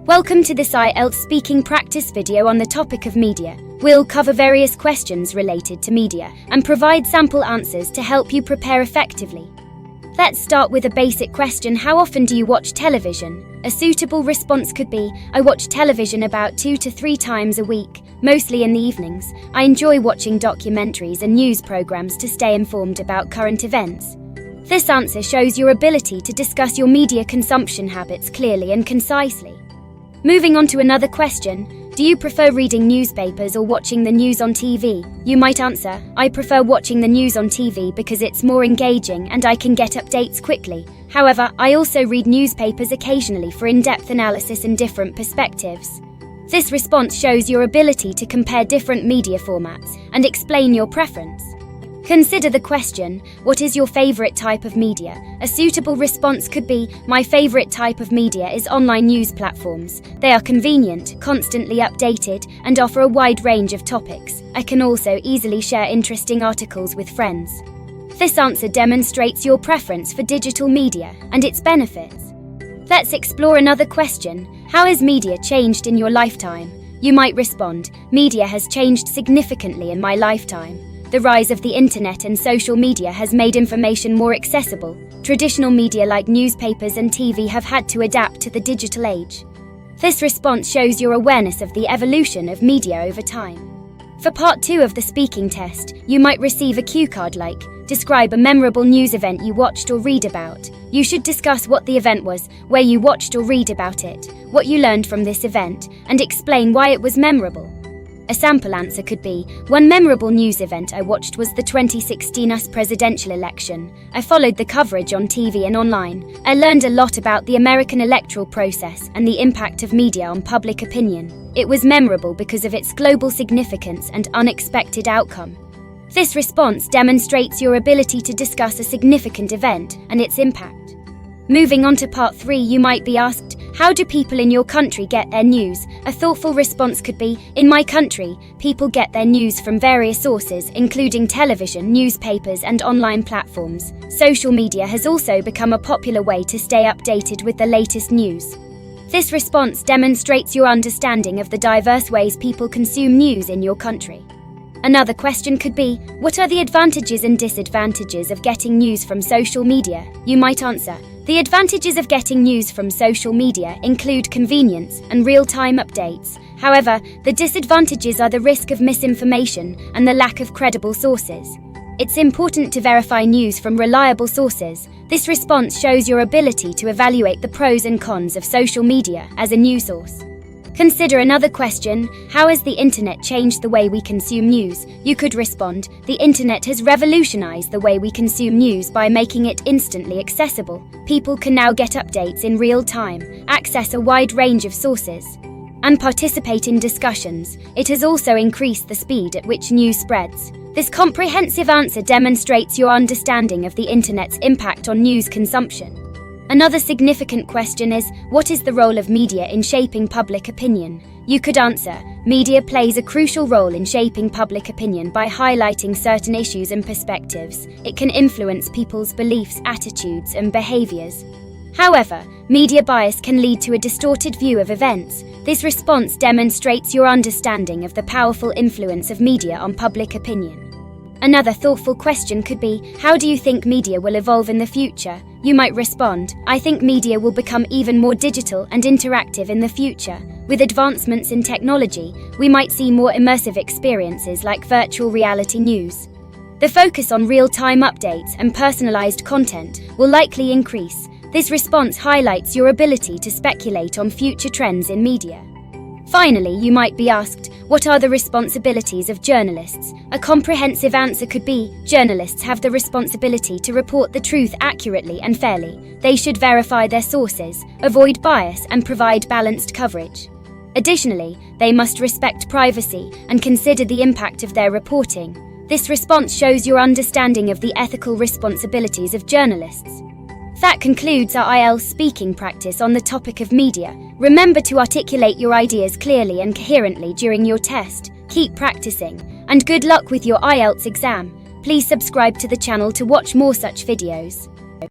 Welcome to this IELTS speaking practice video on the topic of media. We'll cover various questions related to media and provide sample answers to help you prepare effectively. Let's start with a basic question. How often do you watch television? A suitable response could be, I watch television about 2 to 3 times a week, mostly in the evenings. I enjoy watching documentaries and news programs to stay informed about current events. This answer shows your ability to discuss your media consumption habits clearly and concisely. Moving on to another question, do you prefer reading newspapers or watching the news on TV? You might answer, I prefer watching the news on TV because it's more engaging and I can get updates quickly. However, I also read newspapers occasionally for in-depth analysis and different perspectives. This response shows your ability to compare different media formats and explain your preference. Consider the question, what is your favorite type of media? A suitable response could be, my favorite type of media is online news platforms. They are convenient, constantly updated, and offer a wide range of topics. I can also easily share interesting articles with friends. This answer demonstrates your preference for digital media and its benefits. Let's explore another question. How has media changed in your lifetime? You might respond, media has changed significantly in my lifetime. The rise of the internet and social media has made information more accessible. Traditional media like newspapers and TV have had to adapt to the digital age. This response shows your awareness of the evolution of media over time. For part 2 of the speaking test, you might receive a cue card like, describe a memorable news event you watched or read about. You should discuss what the event was, where you watched or read about it, what you learned from this event, and explain why it was memorable. A sample answer could be, one memorable news event I watched was the 2016 US presidential election. I followed the coverage on TV and online. I learned a lot about the American electoral process and the impact of media on public opinion. It was memorable because of its global significance and unexpected outcome. This response demonstrates your ability to discuss a significant event and its impact. Moving on to part 3, you might be asked, how do people in your country get their news? A thoughtful response could be, in my country, people get their news from various sources, including television, newspapers, and online platforms. Social media has also become a popular way to stay updated with the latest news. This response demonstrates your understanding of the diverse ways people consume news in your country. Another question could be, what are the advantages and disadvantages of getting news from social media? You might answer, the advantages of getting news from social media include convenience and real-time updates. However, the disadvantages are the risk of misinformation and the lack of credible sources. It's important to verify news from reliable sources. This response shows your ability to evaluate the pros and cons of social media as a news source. Consider another question, how has the internet changed the way we consume news? You could respond, the internet has revolutionized the way we consume news by making it instantly accessible. People can now get updates in real time, access a wide range of sources, and participate in discussions. It has also increased the speed at which news spreads. This comprehensive answer demonstrates your understanding of the internet's impact on news consumption. Another significant question is, what is the role of media in shaping public opinion? You could answer, media plays a crucial role in shaping public opinion by highlighting certain issues and perspectives. It can influence people's beliefs, attitudes, and behaviors. However, media bias can lead to a distorted view of events. This response demonstrates your understanding of the powerful influence of media on public opinion. Another thoughtful question could be, how do you think media will evolve in the future? You might respond, I think media will become even more digital and interactive in the future. With advancements in technology, we might see more immersive experiences like virtual reality news. The focus on real-time updates and personalized content will likely increase. This response highlights your ability to speculate on future trends in media. Finally, you might be asked, what are the responsibilities of journalists? A comprehensive answer could be, journalists have the responsibility to report the truth accurately and fairly. They should verify their sources, avoid bias, and provide balanced coverage. Additionally, they must respect privacy and consider the impact of their reporting. This response shows your understanding of the ethical responsibilities of journalists. That concludes our IELTS speaking practice on the topic of media. Remember to articulate your ideas clearly and coherently during your test. Keep practicing, and good luck with your IELTS exam. Please subscribe to the channel to watch more such videos.